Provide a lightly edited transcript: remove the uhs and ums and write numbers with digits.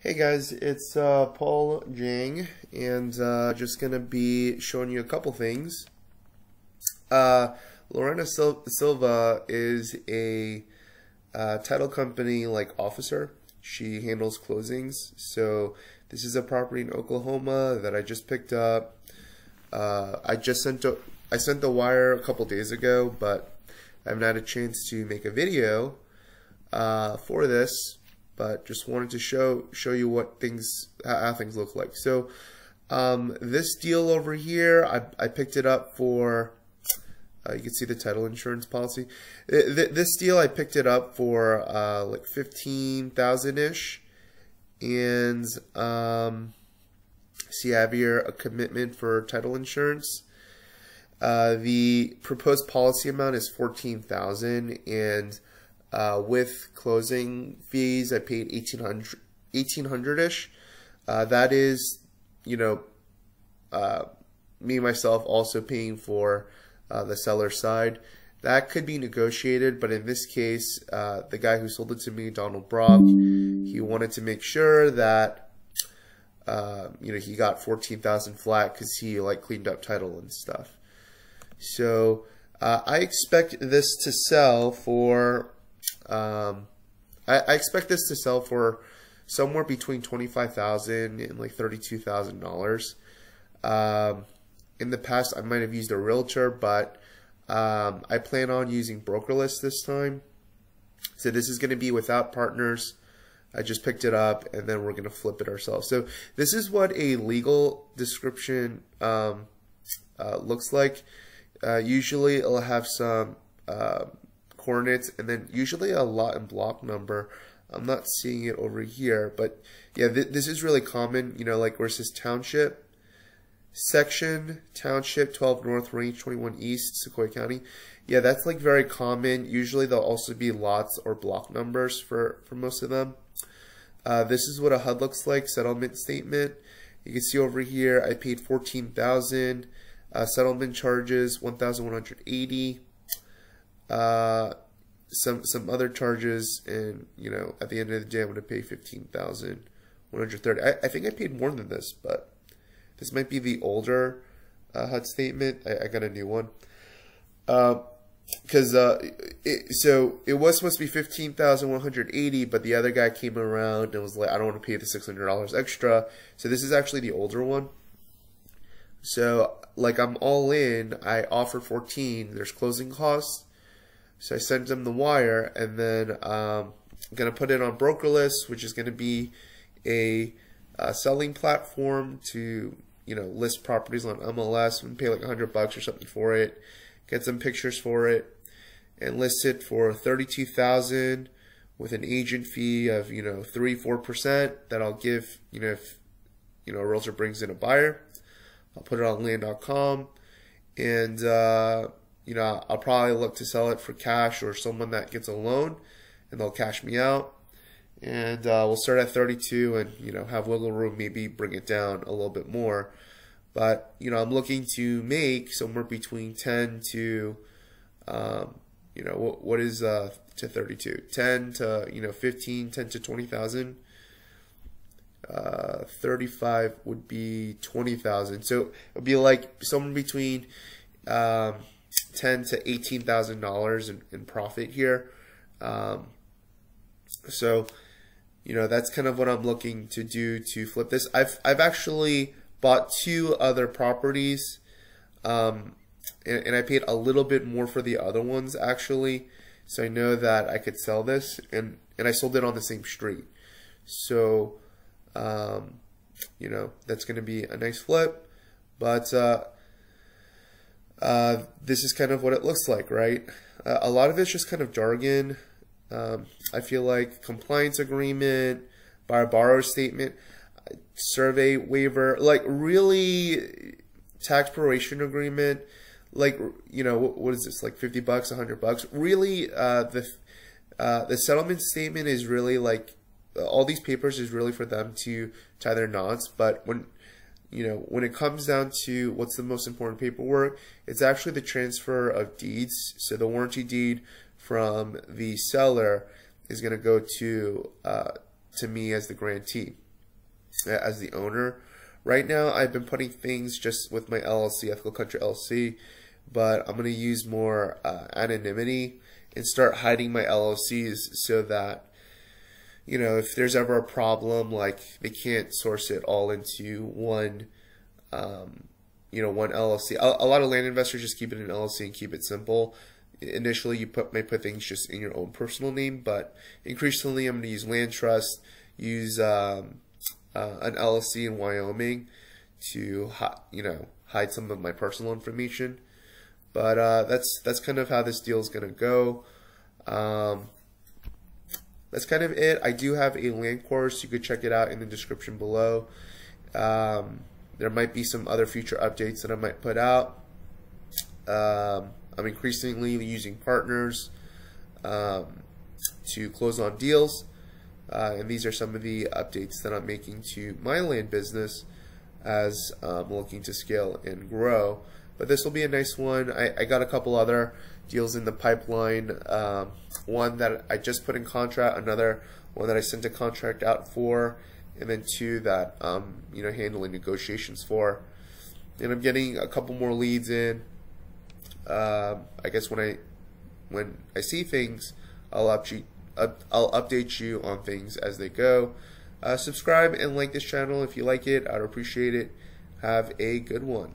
Hey guys, it's Paul Jang, and just gonna be showing you a couple things. Lorena Silva is a title company officer. She handles closings. So this is a property in Oklahoma that I just picked up. I sent the wire a couple days ago, but I haven't had a chance to make a video for this. But just wanted to show you what how things look like. So this deal over here, I picked it up for. You can see the title insurance policy. This deal I picked it up for like 15,000 ish, and see I have here a commitment for title insurance. The proposed policy amount is 14,000, and with closing fees, I paid 1,800 ish. That is, me myself also paying for the seller's side. That could be negotiated, but in this case, the guy who sold it to me, Donald Brock, he wanted to make sure that he got 14,000 flat because he cleaned up title and stuff. So I expect this to sell for. I expect this to sell for somewhere between $25,000 and $32,000. In the past, I might have used a realtor, but I plan on using Brokerless this time. So this is going to be without partners. I just picked it up, and then we're going to flip it ourselves. So this is what a legal description looks like. Usually, it'll have some coordinates, and then usually a lot and block number. I'm not seeing it over here, but yeah, this is really common. Where it says township, section, township, 12 north, range 21 east, Sequoia County. Yeah, that's very common. Usually there'll also be lots or block numbers for most of them. This is what a HUD looks like, settlement statement. You can see over here I paid 14,000. Settlement charges 1,180. Some other charges, and at the end of the day I'm going to pay 15,130. I think I paid more than this, but this might be the older HUD statement. I got a new one because so it was supposed to be 15,180, but the other guy came around and was like, I don't want to pay the $600 extra. So this is actually the older one. So I'm all in. I offered 14. There's closing costs. So I sent them the wire, and then I'm going to put it on Brokerless, which is going to be a selling platform to, list properties on MLS and pay $100 or something for it, get some pictures for it, and list it for $32,000 with an agent fee of, 3-4% that I'll give, if, a realtor brings in a buyer. I'll put it on land.com, and, I'll probably look to sell it for cash or someone that gets a loan, and they'll cash me out. And we'll start at 32 and, have wiggle room, maybe bring it down a little bit more. But, I'm looking to make somewhere between 10 to, what is to 32? 10 to, 15, 10 to 20,000. 35 would be 20,000. So it would be somewhere between, $10,000 to $18,000 in profit here. So, that's kind of what I'm looking to do to flip this. I've actually bought 2 other properties, and I paid a little bit more for the other ones actually. So I know that I could sell this, and I sold it on the same street. So, that's going to be a nice flip, but this is kind of what it looks like, right? A lot of it's just kind of jargon. I feel like compliance agreement, buyer-borrower statement, survey waiver, really tax proration agreement, what is this, $50, $100? Really, the settlement statement is really all these papers is really for them to tie their knots, but when it comes down to what's the most important paperwork, it's actually the transfer of deeds. So the warranty deed from the seller is going to go to me as the grantee. as the owner. Right now, I've been putting things just with my LLC, Ethical Country LLC, but I'm going to use more anonymity and start hiding my LLCs so that, you know, if there's ever a problem, like they can't source it all into one, you know, one LLC. A lot of land investors just keep it in LLC and keep it simple. Initially, you may put things just in your own personal name, but increasingly, I'm going to use land trust, use an LLC in Wyoming to, you know, hide some of my personal information. But that's kind of how this deal is going to go. That's kind of it. I do have a land course. You could check it out in the description below. There might be some other future updates that I might put out. I'm increasingly using partners to close on deals. And these are some of the updates that I'm making to my land business as I'm looking to scale and grow. But this will be a nice one. I got a couple other deals in the pipeline. One that I just put in contract, another one that I sent a contract out for, and then two that you know, handling negotiations for. And I'm getting a couple more leads in. I guess when I see things, I'll update you on things as they go. Subscribe and like this channel if you like it. I'd appreciate it. Have a good one.